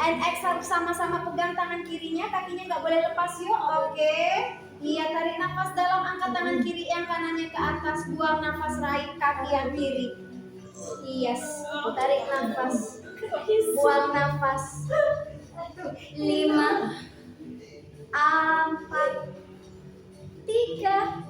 And exhale, sama-sama pegang tangan kirinya, kakinya nggak boleh lepas yuk. Oke. Iya, tarik nafas dalam, angkat tangan kiri yang kanannya ke atas, buang nafas, raih kaki yang kiri. Yes, tarik nafas, buang nafas. 5, 4, 3,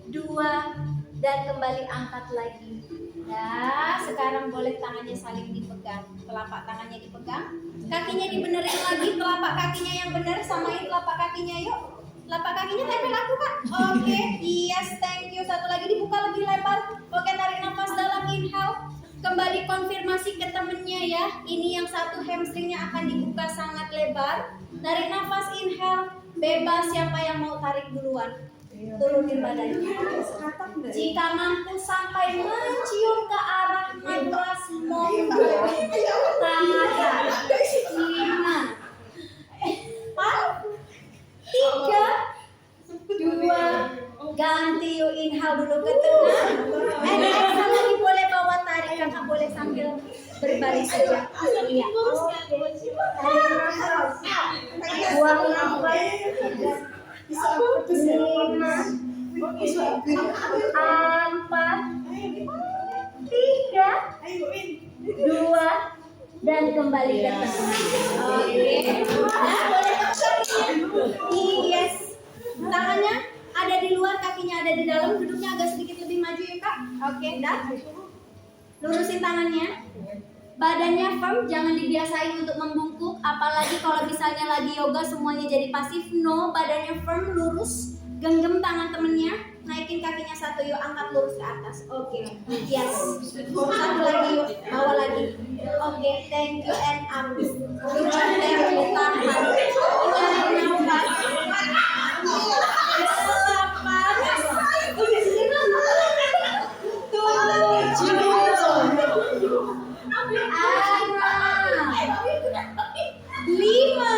2, dan kembali angkat lagi. Nah, sekarang boleh tangannya saling dipegang, telapak tangannya dipegang, kakinya dibenerin lagi, telapak kakinya yang benar, samain telapak kakinya yuk. Telapak kakinya tempel aku kak. Oke, yes, thank you. Satu lagi dibuka lebih lebar. Oke, tarik nafas dalam, inhale. Kembali konfirmasi ke temennya ya. Ini yang satu hamstringnya akan dibuka sangat lebar. Tarik nafas, inhale. Bebas siapa yang mau tarik duluan. Turunin badannya. Jika mampu sampai mencium ke arah matras, monggo. Tahan. 5, 4, 3, 2, ganti yuk, inhale dulu ke tengah. And exhale lagi, boleh bawa tarik, kakak boleh sambil berbaris saja. Iya. Tarik nafas, buang nafas. 5, 4, 3, 2, dan kembali ke tengah. Oke. Nah, boleh yes. Tangannya ada di luar, kakinya ada di dalam, duduknya agak sedikit lebih maju ya kak. Oke, dah. Lurusin tangannya. Badannya firm, jangan dibiasain untuk membungkuk. Apalagi kalau misalnya lagi yoga semuanya jadi pasif. No, badannya firm, lurus. Genggam tangan temennya, naikin kakinya satu yuk, angkat lurus ke atas. Oke, yes. Satu lagi yuk, bawa lagi. Oke, thank you and up. Thank you, tahan. Tarik nafas. 5,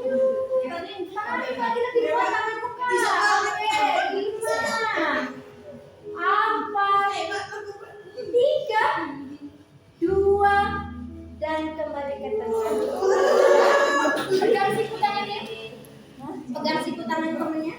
Tarik lagi lebih kuat tanganmu Kak. Oke, 5, 4, 3, 2, dan kembali ke tengah. Pegang siku tangannya. Pegang siku tangan temennya.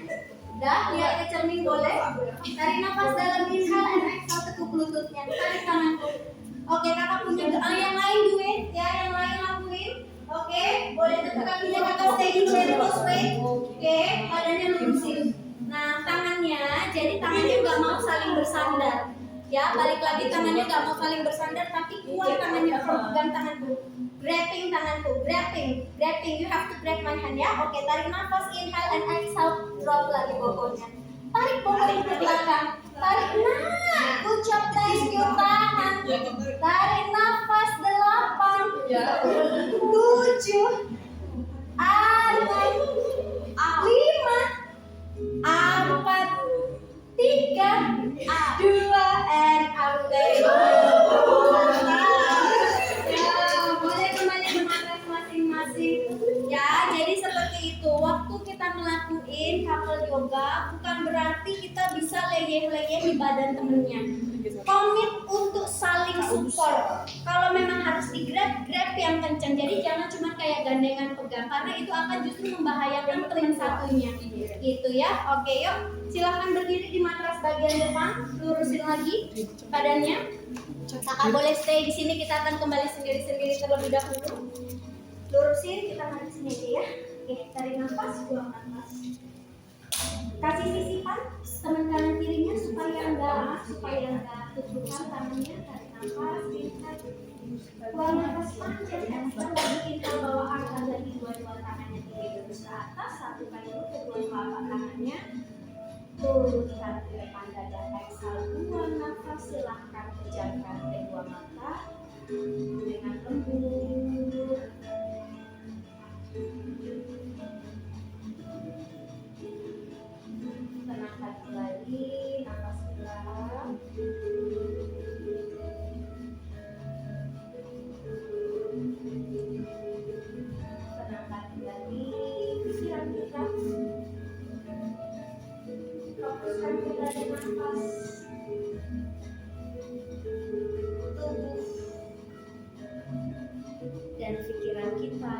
Udah, lihat ke cermin boleh. Tarik nafas dalam, inhale and exhale, tekuk lututnya. Tarik tanganku. Oke, kakak punya yang lain duit ya, yang lain lakuin. Oke, boleh tekuk kakinya kakak stay in chair terus wait. Oke, badannya lurusin. Nah, tangannya, jadi tangannya nggak mau saling bersandar. Ya, balik lagi tangannya nggak mau saling bersandar, tapi kuat tangannya, pegang tanganku. Grabbing tanganku, grabbing. You have to grab my hand ya. Oke, tarik nafas, inhale and exhale, drop lagi bobotnya. Tarik bobotnya ke belakang. Tarik, nah, good job, thank you, tahan. Tarik nafas, 8, 7, 6, 5, 4, 3, 2, and out. Boleh kembali ke matras masing-masing. Ya, jadi seperti itu. Waktu kita ngelakuin couple yoga, bukan berarti kita bisa leyeh-leyeh di badan temennya. Komit untuk saling support. Kalau memang harus grab yang kencang. Jadi jangan cuma kayak gandengan pegang, karena itu akan justru membahayakan teman satunya. Gitu ya. Oke, yuk. Silahkan berdiri di matras bagian depan, lurusin lagi badannya. Kakak boleh stay di sini, kita akan kembali sendiri-sendiri terlebih dahulu. Lurusin, kita mandi sini aja ya. Oke, tarik nafas, buang nafas. Kasih sisipan teman kanan kirinya supaya enggak tutupan tangannya. Tarik nafas, inhale. Buang nafas panjang, exhale lagi, inhale, bawa angkat lagi dua-dua tangannya tinggi terus ke atas. Satukan dulu kedua telapak tangannya. Turunkan ke depan dada, exhale, buang nafas, silahkan pejamkan kedua mata dengan lembut. Tenangkan kembali, nafas pelan. Tenangkan kembali pikiran kita. Fokuskan pada nafas, tubuh, dan pikiran kita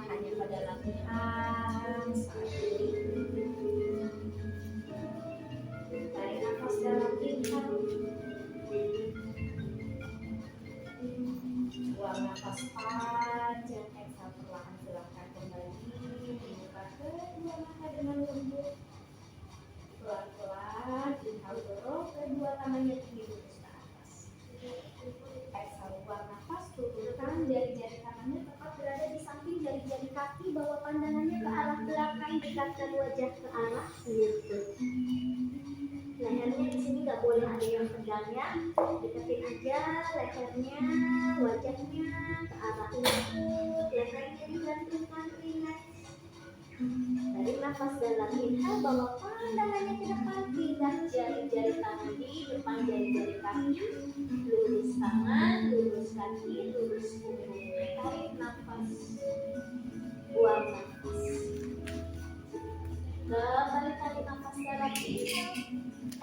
hanya pada latihan saat ini. Tarik nafas dalam, inhale. Buang nafas panjang, exhale perlahan, silahkan kembali membuka kedua mata dengan lembut. Pelan-pelan, inhale, dorong kedua tangannya tinggi lurus ke atas. Exhale, buang nafas, turunkan jari-jari tangannya tepat berada di samping jari-jari kaki, bawa pandangannya ke arah belakang, dekatkan wajah ke arah. Lehernya di sini nggak boleh ada yang pegang ya, deketin aja lehernya, wajahnya ke arah lutut, lehernya digantungkan ringan. Tarik nafas dalam, inhale, bawa pandangannya ke depan, pindah jari-jari tangan di depan jari-jari kaki, lurus tangan, lurus kaki, lurus punggung. Tarik nafas, buang nafas. Kembali tarik nafas dalam, inhale,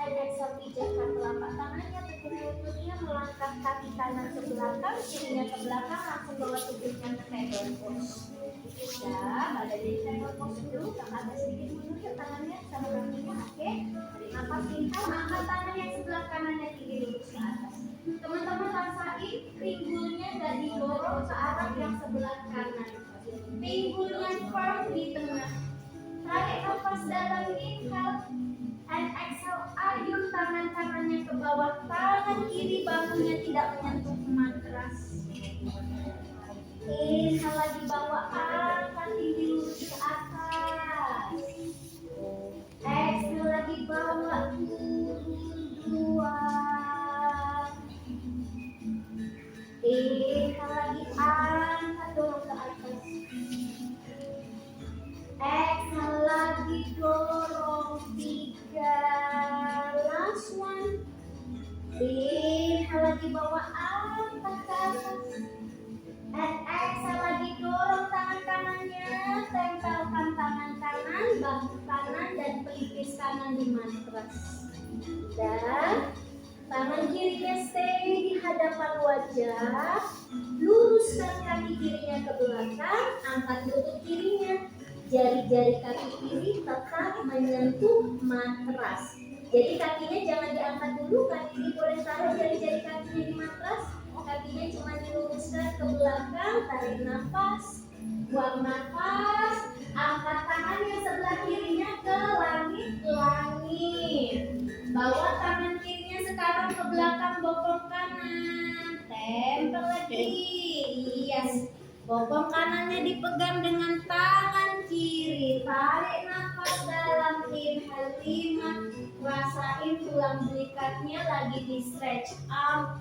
and exhale, pijatkan telapak tangannya, tekuk lututnya, melangkah kaki kanan ke belakang, kirinya ke belakang, langsung bawa tubuhnya ke table pose. Ya, badannya di table pose dulu, agak sedikit mundur ke tangannya sama kakinya. Oke, tarik nafas, inhale, angkat tangan yang sebelah kanannya tinggi lurus ke atas. Teman-teman rasain pinggulnya nggak didorong ke arah yang sebelah kanan, pinggulnya firm di tengah. Tarik nafas dalam, inhale, and exhale, ayun tangan kanannya ke bawah, tangan kiri bahunya tidak menyentuh matras. Inhale lagi, bawa angkat tinggi lurus ke atas. Exhale lagi, bawa turun, 2. Inhale lagi, angkat dorong ke atas. Exhale lagi, dorong, 3. Last one. Inhale lagi, bawa bahu kanan dan pelipis kanan di matras. Dan tangan kirinya stay di hadapan wajah. Luruskan kaki kirinya ke belakang, angkat lutut kirinya. Jari-jari kaki kiri tetap menyentuh matras. Jadi kakinya jangan diangkat dulu, kaki kiri boleh taruh jari-jari kakinya di matras. Kakinya cuma diluruskan ke belakang, tarik nafas, buang nafas, angkat tangan yang sebelah kirinya ke langit-langit. Bawa tangan kirinya sekarang ke belakang bokong kanan, tempel lagi. Yes. Bokong kanannya dipegang dengan tangan kiri. Tarik nafas dalam, inhale 5. Rasain tulang belikatnya lagi di stretch. 4,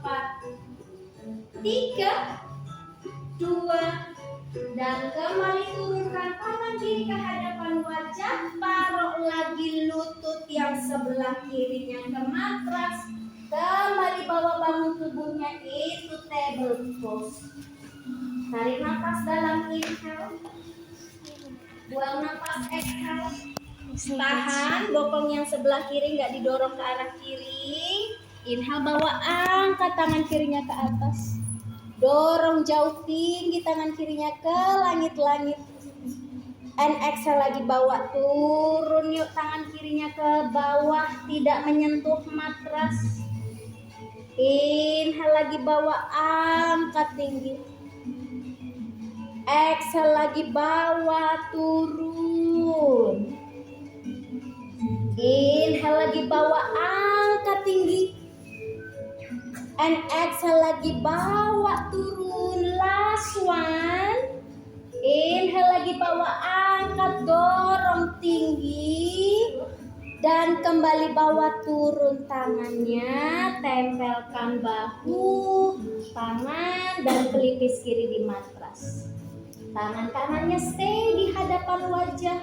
3, 2, dan kembali turunkan tangan kiri ke hadapan wajah. Taruh lagi lutut yang sebelah kirinya ke matras. Kembali bawa bangun tubuhnya itu table pose. Tarik nafas dalam, inhale. Buang nafas, exhale. Tahan, bokong yang sebelah kiri nggak didorong ke arah kiri. Inhale, bawa angkat tangan kirinya ke atas. Dorong jauh tinggi tangan kirinya ke langit-langit. And exhale lagi, bawa turun yuk tangan kirinya ke bawah, tidak menyentuh matras. Inhale lagi, bawa angkat tinggi. Exhale lagi, bawa turun. Inhale lagi, bawa angkat tinggi. And exhale lagi, bawa turun. Last one. Inhale lagi, bawa angkat, dorong tinggi. Dan kembali bawa turun tangannya. Tempelkan bahu, tangan, dan pelipis kiri di matras. Tangan kanannya stay di hadapan wajah.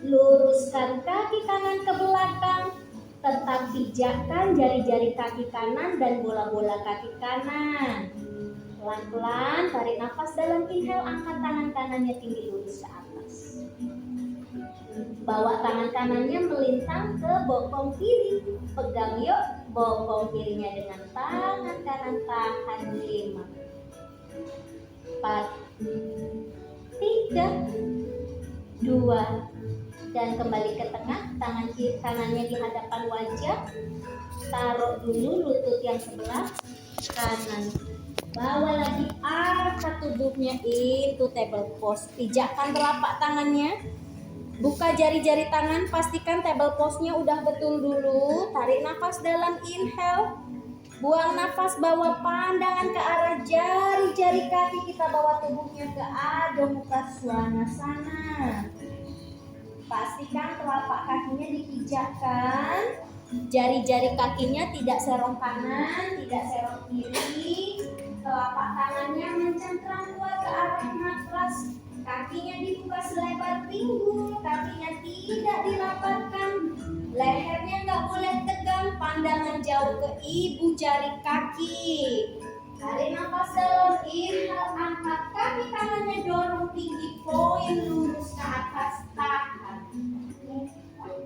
Luruskan kaki kanan ke belakang. Tetap pijakkan jari-jari kaki kanan dan bola-bola kaki kanan. Pelan-pelan tarik nafas dalam, inhale, angkat tangan kanannya tinggi lurus ke atas. Bawa tangan kanannya melintang ke bokong kiri. Pegang yuk bokong kirinya dengan tangan kanan, tahan 5, 4, 3, 2, dan kembali ke tengah. Tangan kiri kanannya di hadapan wajah. Taruh dulu lutut yang sebelah kanan. Bawa lagi angkat tubuhnya into table pose. Pijakkan telapak tangannya. Buka jari-jari tangan. Pastikan table pose-nya udah betul dulu. Tarik nafas dalam, inhale. Buang nafas, bawa pandangan ke arah jari-jari kaki. Kita bawa tubuhnya ke Adho Mukha Svanasana. Pastikan telapak kakinya dipijakkan. Jari-jari kakinya tidak serong kanan, tidak serong kiri. Telapak tangannya mencengkram kuat ke arah matras. Kakinya dibuka selebar pinggul, kakinya tidak dirapatkan. Lehernya nggak boleh tegang, pandangan jauh ke ibu jari kaki. Tarik nafas dalam, inhale, angkat kaki kanannya, dorong tinggi, poin lurus ke atas, tahan.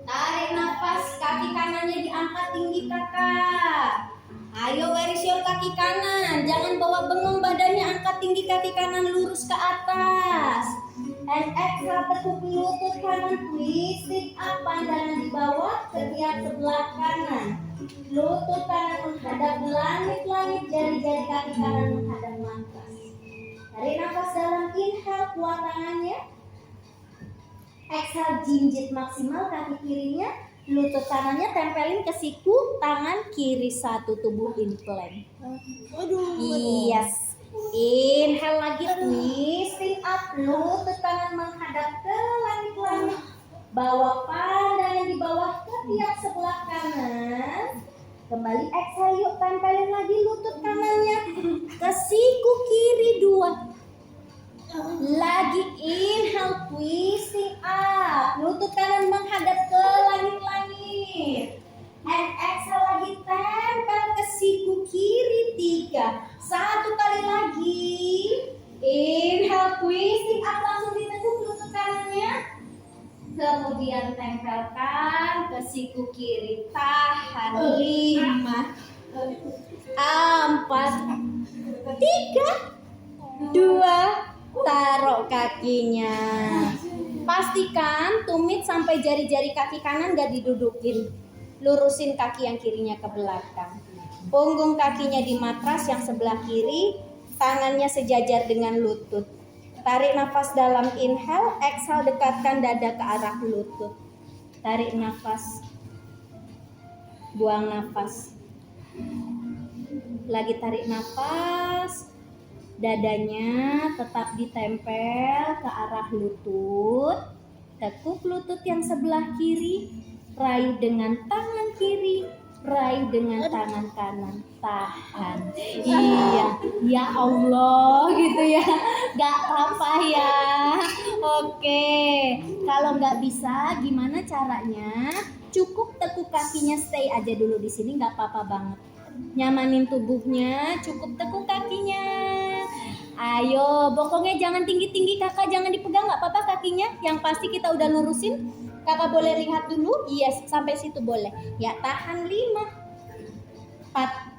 Tarik nafas, kaki kanannya diangkat tinggi kakak. Ayo garis your kaki kanan, jangan bawa bengong badannya, angkat tinggi kaki kanan lurus ke atas. And exhale, tekuk lutut kanan, twist it up, pandangan di bawah, ketiak sebelah kanan. Lutut kanan menghadap langit-langit, jari-jari kaki kanan menghadap matras. Tarik nafas dalam, inhale, kuat tangannya. Exhale, jinjit maksimal kaki kirinya. Lutut kanannya tempelin ke siku, tangan kiri satu, tubuh in plank. Yes. Inhale lagi, twisting up, lutut kanan menghadap ke langit-langit. Bawa pandangan di bawah ketiak sebelah kanan. Kembali exhale yuk, tempelin lagi lutut kanannya ke siku kiri 2. Lagi inhale, twisting up, lutut kanan menghadap ke langit-langit. And exhale lagi, tempel ke siku kiri 3. 1 kali lagi. Inhale, twisting up, langsung ditekuk lutut kanannya. Kemudian tempel tempelkan ke siku kiri. Tahan. 5, 4, 3, 2, taruh kakinya. Pastikan tumit sampai jari-jari kaki kanan gak didudukin. Lurusin kaki yang kirinya ke belakang. Punggung kakinya di matras yang sebelah kiri, tangannya sejajar dengan lutut. Tarik nafas dalam, inhale, exhale, dekatkan dada ke arah lutut. Tarik nafas, buang nafas. Lagi tarik nafas, dadanya tetap ditempel ke arah lutut. Tekuk lutut yang sebelah kiri, raih dengan tangan kiri, raih dengan tangan kanan. Tahan. Iya, ya Allah gitu ya. Gak apa-apa ya. Oke, kalau nggak bisa gimana caranya? Cukup tekuk kakinya stay aja dulu di sini, nggak apa-apa banget. Nyamanin tubuhnya, cukup tekuk kakinya. Ayo, bokongnya jangan tinggi-tinggi, kakak jangan dipegang, nggak apa-apa kakinya. Yang pasti kita udah lurusin. Kakak boleh lihat dulu, yes, sampai situ boleh. Ya, tahan 5, 4,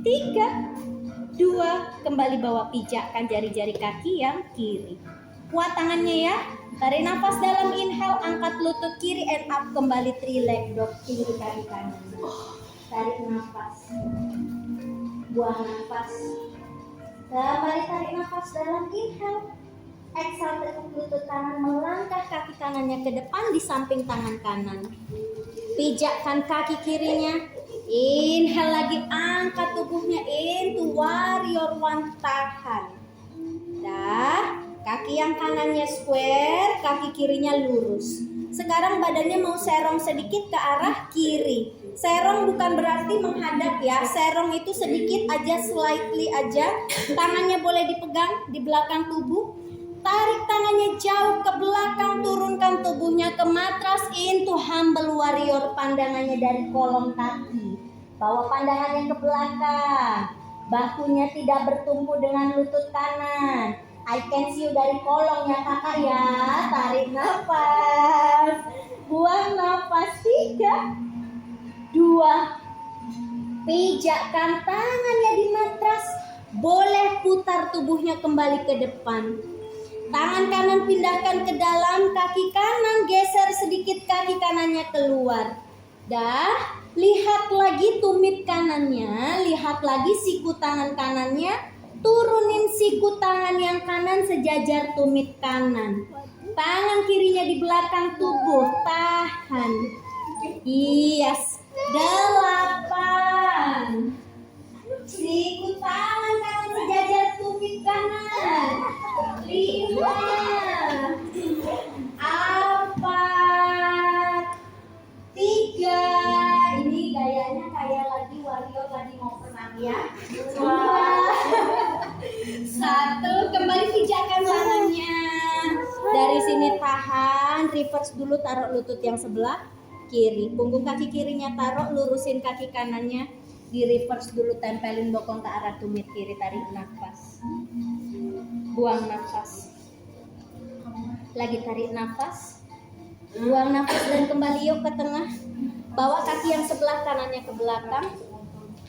3, 2, kembali bawa, pijakkan jari-jari kaki yang kiri. Kuat tangannya ya. Tarik nafas dalam, inhale, angkat lutut kiri and up, kembali 3 leg dog, kiri kaki kanan. Tarik nafas, buang nafas. Kembali tarik nafas dalam, inhale, exhale, tekuk lutut kanan, melangkah kaki kanannya ke depan di samping tangan kanan. Pijakkan kaki kirinya. Inhale lagi, angkat tubuhnya into warrior 1, tahan. Dah, kaki yang kanannya square, kaki kirinya lurus. Sekarang badannya mau serong sedikit ke arah kiri. Serong bukan berarti menghadap ya, serong itu sedikit aja, slightly aja. Tangannya boleh dipegang di belakang tubuh. Tarik tangannya jauh ke belakang, turunkan tubuhnya ke matras into humble warrior, pandangannya dari kolong kaki. Bawa pandangannya ke belakang, bahunya tidak bertumpu dengan lutut kanan. I can see you dari kolong ya kakak ya. Tarik nafas, buang nafas, 3, 2, pijakkan tangannya di matras. Boleh putar tubuhnya kembali ke depan. Tangan kanan pindahkan ke dalam, kaki kanan geser sedikit, kaki kanannya keluar. Dah, lihat lagi tumit kanannya, lihat lagi siku tangan kanannya, turunin siku tangan yang kanan sejajar tumit kanan. Tangan kirinya di belakang tubuh, tahan. Yes, 8. Siku tangan kanan sejajar tumit kanan. 5, 4, 3. Ini gayanya kayak lagi warrior lagi mau perang ya. 2, 1. Kembali pijakkan tangannya. Dari sini tahan, reverse dulu, taruh lutut yang sebelah kiri. Punggung kaki kirinya taruh, lurusin kaki kanannya. Di reverse dulu, tempelin bokong ke arah tumit kiri. Tarik nafas, buang nafas. Lagi tarik nafas, buang nafas, dan kembali yuk ke tengah. Bawa kaki yang sebelah kanannya ke belakang.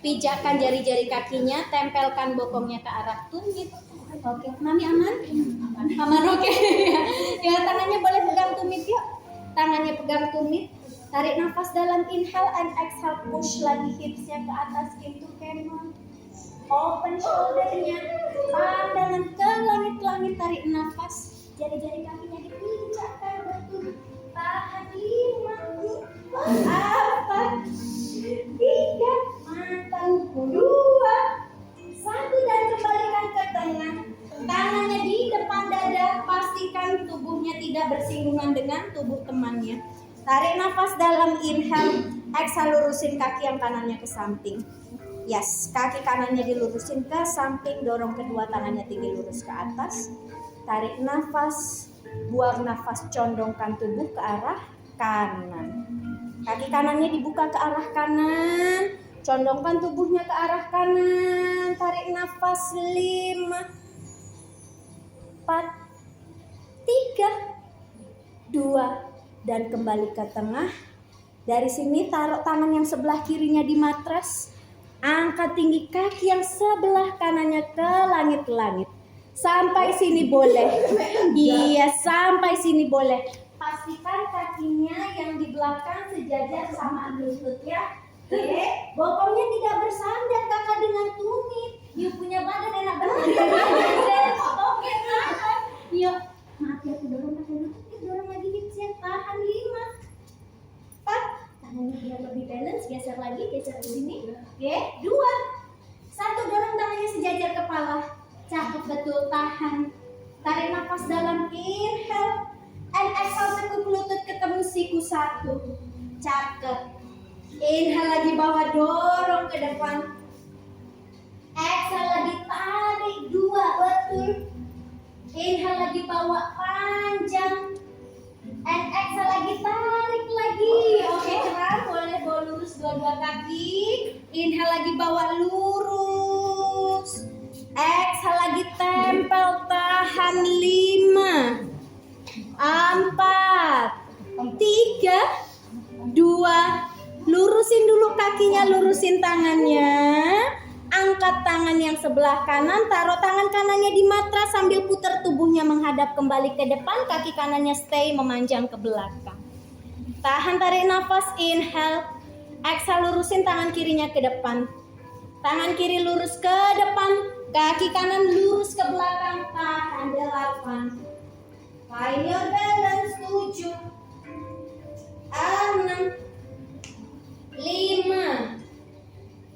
Pijakkan jari-jari kakinya, tempelkan bokongnya ke arah tumit. Oke, mami aman? Aman, oke. Ya, tangannya boleh pegang tumit yuk. Tangannya pegang tumit. Tarik nafas dalam, inhale and exhale, push lagi hipsnya ke atas into camel. Open shouldernya, pandangan ke langit-langit, tarik nafas. Jari-jari kakinya dipijakkan betul. Tahan 5, 4, 3, mantan 2, 1, dan kembalikan ke tengah. Tangannya di depan dada, pastikan tubuhnya tidak bersinggungan dengan tubuh temannya. Tarik nafas dalam, inhale, exhale, lurusin kaki yang kanannya ke samping. Yes, kaki kanannya dilurusin ke samping, dorong kedua tangannya tinggi lurus ke atas. Tarik nafas, buang nafas, condongkan tubuh ke arah kanan. Kaki kanannya dibuka ke arah kanan, condongkan tubuhnya ke arah kanan. Tarik nafas, 5, 4, 3, 2, dan kembali ke tengah. Dari sini taruh tangan yang sebelah kirinya di matras. Angkat tinggi kaki yang sebelah kanannya ke langit-langit. Sampai sini boleh. Iya, sampai sini boleh. Pastikan kakinya yang di belakang sejajar sama lutut ya. Oke, bokongnya tidak bersandar kakak dengan tumit. You punya badan enak banget. Oke, tahan. Yuk, maaf ya aku dorong pakai lutut. Dorong lagi hipsnya, tahan 5, 4. Tangannya biar lebih balance, geser lagi, geser ke sini. Oke, 2, 1. Dorong tangannya sejajar kepala. Cakep betul, tahan. Tarik nafas dalam, inhale. And exhale, tekuk lutut ketemu siku 1. Cakep. Inhale lagi, bawa dorong ke depan. Exhale lagi, tarik 2, betul. Inhale lagi, bawa panjang. And exhale lagi, tarik lagi. Oke, keren. Boleh bawa lurus dua-dua kaki. Inhale lagi, bawa lurus. Exhale lagi, tempel, tahan 5, 4, 3, 2. Lurusin dulu kakinya, lurusin tangannya. Angkat tangan yang sebelah kanan, taruh tangan kanannya di matras sambil putar tubuhnya menghadap kembali ke depan, kaki kanannya stay memanjang ke belakang. Tahan, tarik nafas, inhale. Exhale, lurusin tangan kirinya ke depan. Tangan kiri lurus ke depan, kaki kanan lurus ke belakang. Tahan 8. Find your balance. 7, 6, 5,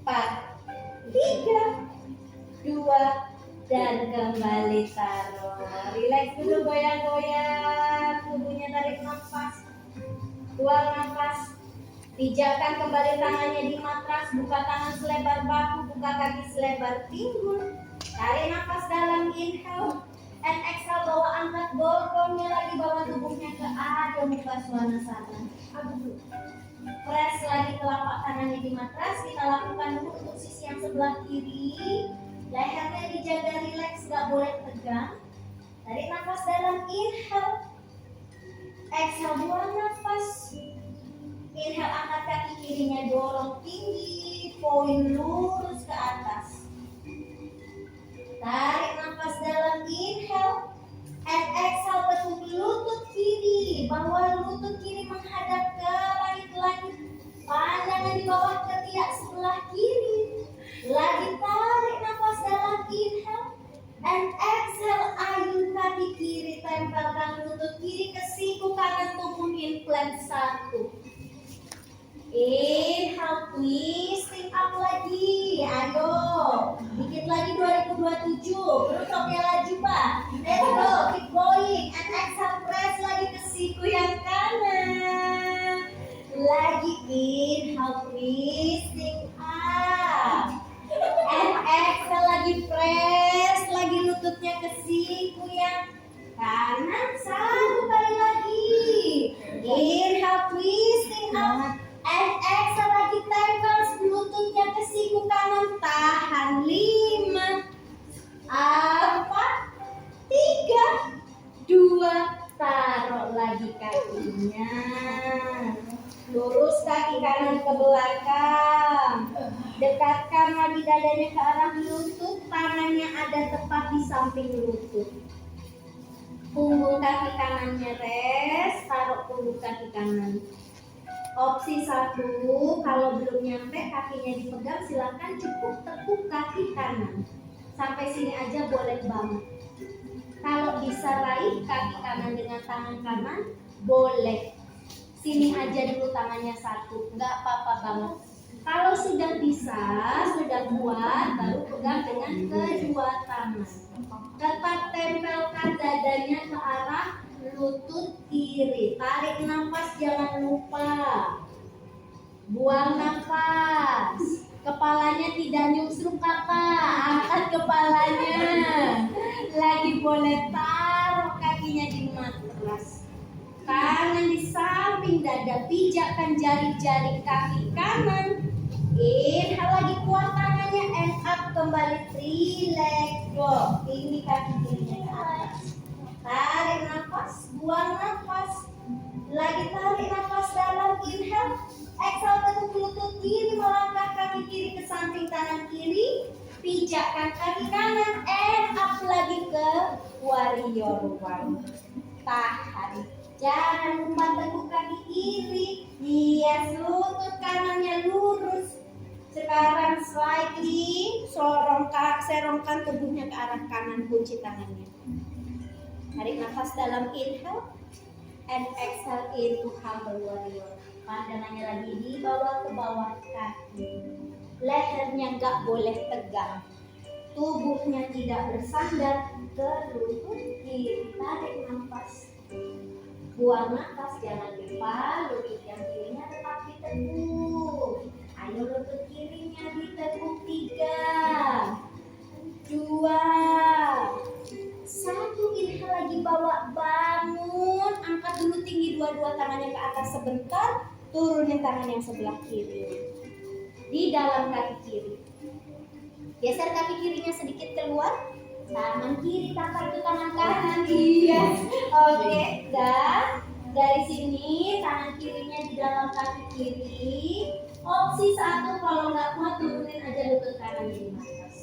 4, 3, 2, dan kembali taruh. Relax dulu, goyang-goyang tubuhnya, tarik nafas, buang nafas. Pijakan kembali tangannya di matras, buka tangan selebar bahu, buka kaki selebar pinggul. Tarik nafas dalam, inhale. And exhale, bawa angkat bokongnya lagi, bawa tubuhnya ke ada muka suasana. Press lagi telapak tangannya di matras. Kita lakukan dulu untuk sisi yang sebelah kiri. Lehernya dijaga rileks, gak boleh tegang. Tarik nafas dalam, inhale. Exhale, buang nafas. Inhale, angkat kaki kirinya, dorong tinggi, poin lurus ke atas. Tarik nafas dalam, inhale. And exhale, tekuk lutut kiri, bawa lutut kiri menghadap ke langit-langit. Pandangan di bawah ketiak sebelah kiri. Lagi tarik nafas dalam, inhale. And exhale, ayun kaki kiri, tempelkan lutut kiri ke siku kanan, tubuh implant 1. Inhale, twisting up lagi. Ayo, dikit lagi 2027. Berutopnya laju, Pak. Let's go, keep going. And exhale, press lagi ke siku yang kanan. Lagi inhale, twisting up. And exhale, lagi press lagi lututnya ke siku yang kanan. 1 kali lagi. Inhale, twisting up. And exhale lagi, tempel lututnya ke siku kanan. Tahan 5, 4, 3, 2. Taruh lagi kakinya. Lurus kaki kanan ke belakang. Dekatkan lagi dadanya ke arah lutut. Tangannya ada tepat di samping lutut. Punggung kaki kanannya rest. Taruh punggung kaki kanan. Opsi 1, kalau belum nyampe kakinya dipegang, silakan cukup tekuk kaki kanan. Sampai sini aja boleh banget. Kalau bisa raih kaki kanan dengan tangan kanan, boleh. Sini aja dulu tangannya 1, nggak apa-apa banget. Kalau sudah bisa, sudah kuat, baru pegang dengan kedua tangan. Tetap tempelkan dadanya ke arah lutut kiri. Tarik nafas, jangan lupa. Buang nafas. Kepalanya tidak nyungsruk, kakak. Angkat kepalanya. Lagi boleh taruh kakinya di matras. Tangan di samping dada. Pijakkan jari-jari kaki kanan. Inhale lagi, kuat tangannya. And up, kembali. Relax. Go. Ini kaki kirinya ke atas. Tarik nafas, buang nafas. Lagi tarik nafas dalam, inhale. Exhale, tekuk lutut kiri, melangkah kaki kiri ke samping tangan kiri. Pijakkan kaki kanan, and up lagi ke warrior one. Tahan. Jangan umpan tekuk kaki kiri. Yes, lutut kanannya lurus. Sekarang slightly serongkan tubuhnya ke arah kanan, kunci tangannya. Tarik nafas dalam, inhale. And exhale into humble warrior. Pandangannya lagi di bawah ke bawah kaki. Lehernya nggak boleh tegang. Tubuhnya tidak bersandar ke lutut kiri. Tarik nafas. Buang nafas, jangan lupa lutut yang kirinya tetap ditekuk. Ayo lutut kirinya ditekuk. 3, 2, 1. Inhale lagi, bawa bangun. Angkat dulu tinggi dua-dua tangannya ke atas sebentar. Turunin tangan yang sebelah kiri di dalam kaki kiri. Geser kaki kirinya sedikit keluar. Tangan kiri tampar ke tangan kanan. Iya. Oke. Dan dari sini tangan kirinya di dalam kaki kiri. Opsi 1, kalau nggak kuat turunin aja lutut kanannya di matras.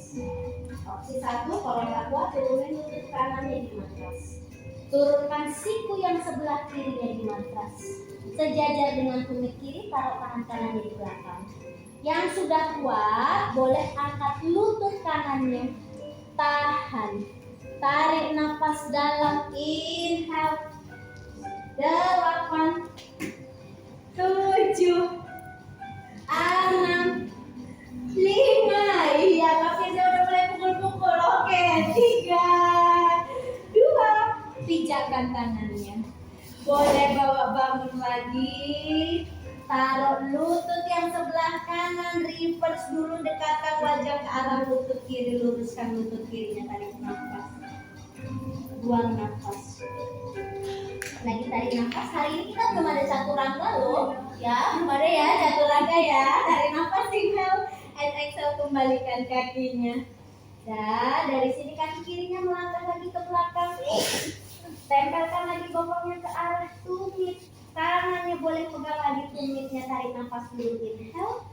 Opsi 1, kalau nggak kuat turunin lutut kanannya di matras. Turunkan siku yang sebelah kirinya di matras. Sejajar dengan tumit kiri, taruh tangan kanannya di belakang. Yang sudah kuat, boleh angkat lutut kanannya. Tahan. Tarik nafas dalam, inhale. 8, 7, 6, 5. Iya, kakinya udah mulai pukul-pukul. Oke, 3, 2. Pijakkan tangannya. Boleh bawa bangun lagi. Taruh lutut yang sebelah kanan, reverse dulu, dekatkan wajah ke arah lutut kiri, luruskan lutut kirinya, tarik nafas. Buang nafas. Lagi tarik nafas. Hari ini kita belum ada chaturanga loh. Ya, belum ada ya chaturanga ya. Tarik nafas, inhale, and exhale, kembalikan kakinya. Dan dari sini kaki kirinya melangkah lagi ke belakang. Tempelkan lagi bokongnya ke arah tumit. Tangannya boleh pegang lagi tumitnya. Tarik nafas dulu, inhale,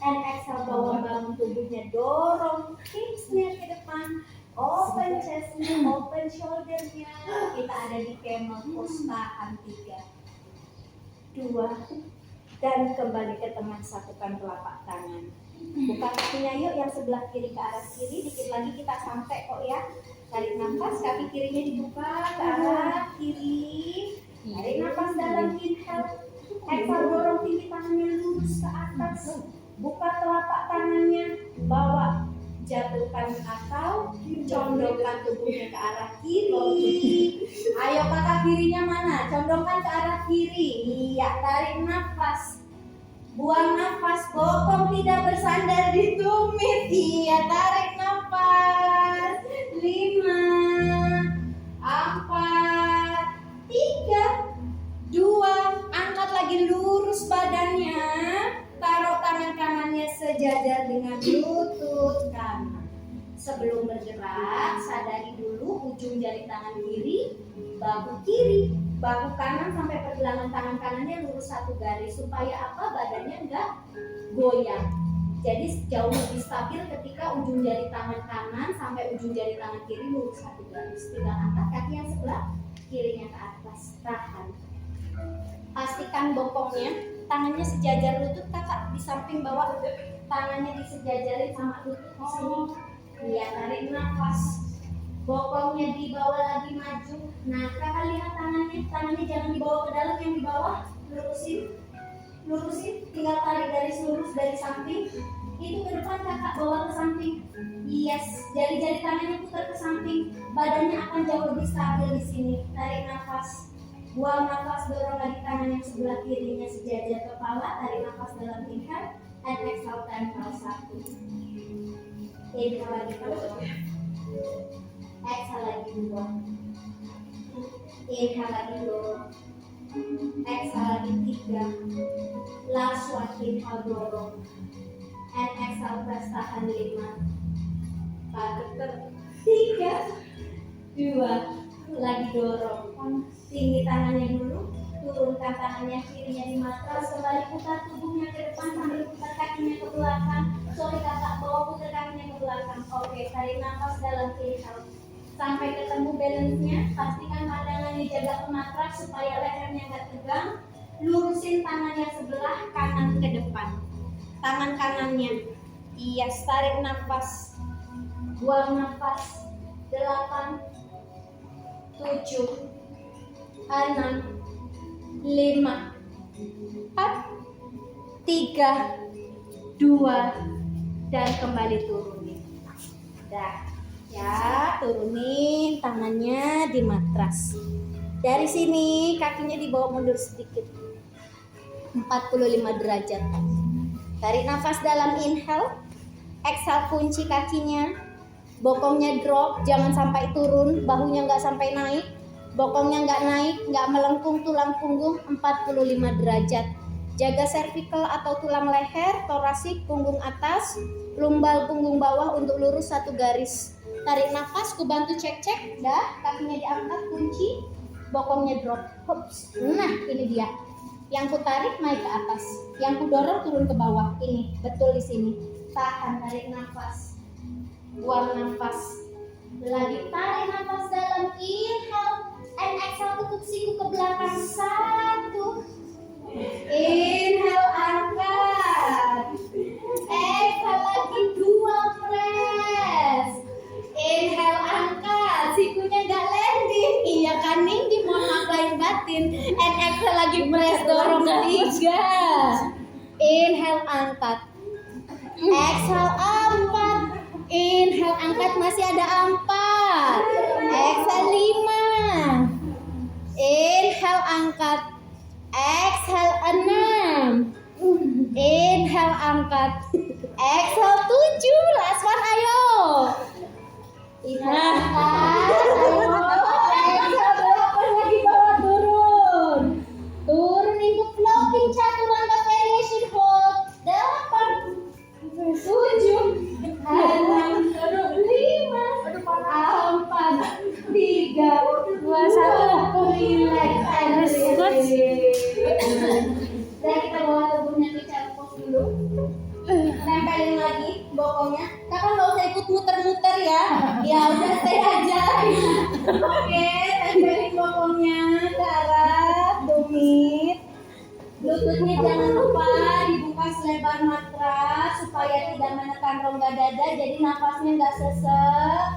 and exhale, bawa bangun tubuhnya. Dorong hipsnya ke depan. Open chestnya, open shouldernya. Kita ada di camel pose. Tahan. 3, 2, dan kembali ke tengah. Satukan telapak tangan. Buka kakinya yuk, yang sebelah kiri ke arah kiri. Dikit lagi kita sampai kok ya. Tarik nafas, kaki kirinya dibuka ke arah kiri. Tarik nafas dalam, inhale. Exhale, dorong tinggi, tangannya lurus ke atas. Buka telapak tangannya, bawa, jatuhkan atau condongkan tubuhnya ke arah kiri. Ayo, kakak kirinya mana? Condongkan ke arah kiri. Iya, tarik nafas. Buang nafas, bokong tidak bersandar di tumit. Iya, tarik nafas. 5, 4, 3, 2. Angkat lagi, lurus badannya. Taruh tangan kanannya sejajar dengan lutut kanan. Sebelum bergerak, sadari dulu ujung jari tangan kiri, bahu kiri, bahu kanan sampai pergelangan tangan kanannya lurus satu garis. Supaya apa? Badannya enggak goyang. Jadi jauh lebih stabil ketika ujung jari tangan kanan sampai ujung jari tangan kiri lurus satu garis. Tinggal angkat kaki yang sebelah kirinya ke atas. Tahan. Pastikan bokongnya, tangannya sejajar lutut. Kakak di samping bawah, tangannya disejajarin sama lutut di sini. Iya, tarik nafas. Bokongnya dibawa lagi maju. Nah, kakak lihat tangannya jangan dibawa ke dalam, yang di bawah lurusin, tinggal tarik garis lurus dari samping. Itu ke depan, kakak bawa ke samping. Yes, jari-jari tangannya putar ke samping. Badannya akan jauh lebih stabil di sini. Tarik nafas. Buang nafas, dorong lagi tangan yang sebelah kirinya sejajar kepala. Tarik nafas dalam, inhale, and exhale, tempel 1. Inhale lagi, dorong. Exhale lagi, buang. Inhale lagi, dorong. Exhale lagi, 3. Last one, inhale, dorong. And exhale, press, tahan 5, 4, 3, 2. Lagi dorong. Tinggi tangannya dulu. turunkan tangannya kirinya di matras, kembali putar tubuhnya ke depan sambil putar kakinya ke belakang. Sorry kakak, bawa putar kakinya ke belakang. Oke, tarik nafas dalam, inhale sampai ketemu balance-nya. Pastikan pandangannya jaga ke matras supaya lehernya nggak tegang. Lurusin tangannya sebelah kanan ke depan, tangan kanannya. Iya, tarik nafas, buang nafas. 8, 7, 6, 5, 4, 3, 2, dan kembali turunin. Dah, ya, turunin tangannya di matras. Dari sini kakinya dibawa mundur sedikit, 45 derajat. Tarik nafas dalam, inhale, exhale, kunci kakinya, bokongnya drop, jangan sampai turun, bahunya nggak sampai naik, bokongnya nggak naik, nggak melengkung tulang punggung, 45 derajat. Jaga cervical atau tulang leher, torasik, punggung atas, lumbal punggung bawah untuk lurus satu garis. Tarik nafas, ku bantu cek-cek, dah, kakinya diangkat, kunci, bokongnya drop. Hups. Nah, ini dia. Yang ku tarik naik ke atas, yang ku dorong turun ke bawah. Ini betul di sini. Tahan, tarik nafas, buang nafas. Lagi tarik nafas dalam, inhale and exhale, tutup siku ke belakang. 1, inhale, angkat, exhale lagi, 2, press, inhale, angkat, sikunya gak landing, iya kan Nindi, mohon maaf lahir batin. And exhale lagi, press, dorong, 3, inhale, angkat, exhale, 4, inhale, angkat, masih ada 4, exhale, 5, inhale, angkat, exhale, 6, inhale, angkat, exhale, 7, last one, ayo. Inhale, angkat, ayo, exhale, berapa lagi, bawah, turun, turun into floating chaturanga variation hold, 8, 7, 6, 5, 4, 3, 2, 1, relax and release. Dan kita bawa tubuhnya ke child pose dulu. Tempelin lagi bokongnya. Kakak nggak usah ikut muter-muter ya. Ya udah, stay aja. Oke, tempelin bokongnya ke arah tumit. Lututnya jangan lupa dibuka selebar matras supaya tidak menekan rongga dada, jadi nafasnya nggak sesek.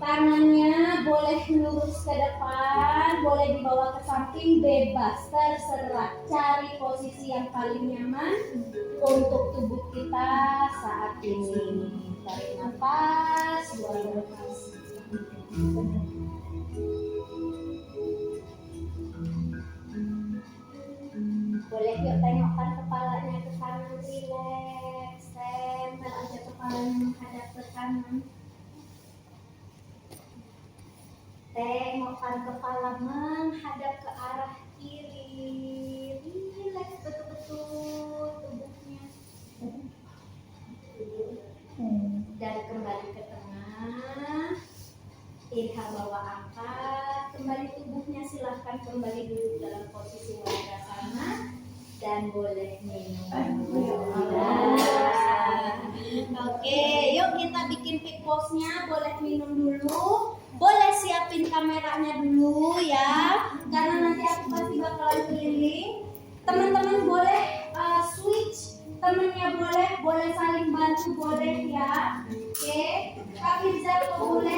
Tangannya boleh lurus ke depan, boleh dibawa ke samping, bebas, terserah. Cari posisi yang paling nyaman untuk tubuh kita saat ini. Tarik nafas, buang nafas. Boleh yuk tengokkan kepalanya ke kanan, relax, tempel aja kepalanya menghadap ke kanan. Tengokkan kepala menghadap ke arah kiri, relax betul-betul tubuhnya. Dan kembali ke tengah. Inhale, bawa angkat, kembali tubuhnya, silahkan kembali duduk dalam posisi wajasana dan boleh minum. Oke, yuk kita bikin pick pose-nya, boleh minum dulu, boleh siapin kameranya dulu ya, karena nanti aku pasti bakalan keliling. Teman-teman boleh switch, temennya boleh saling bantu, boleh ya. Oke, Kak Firza boleh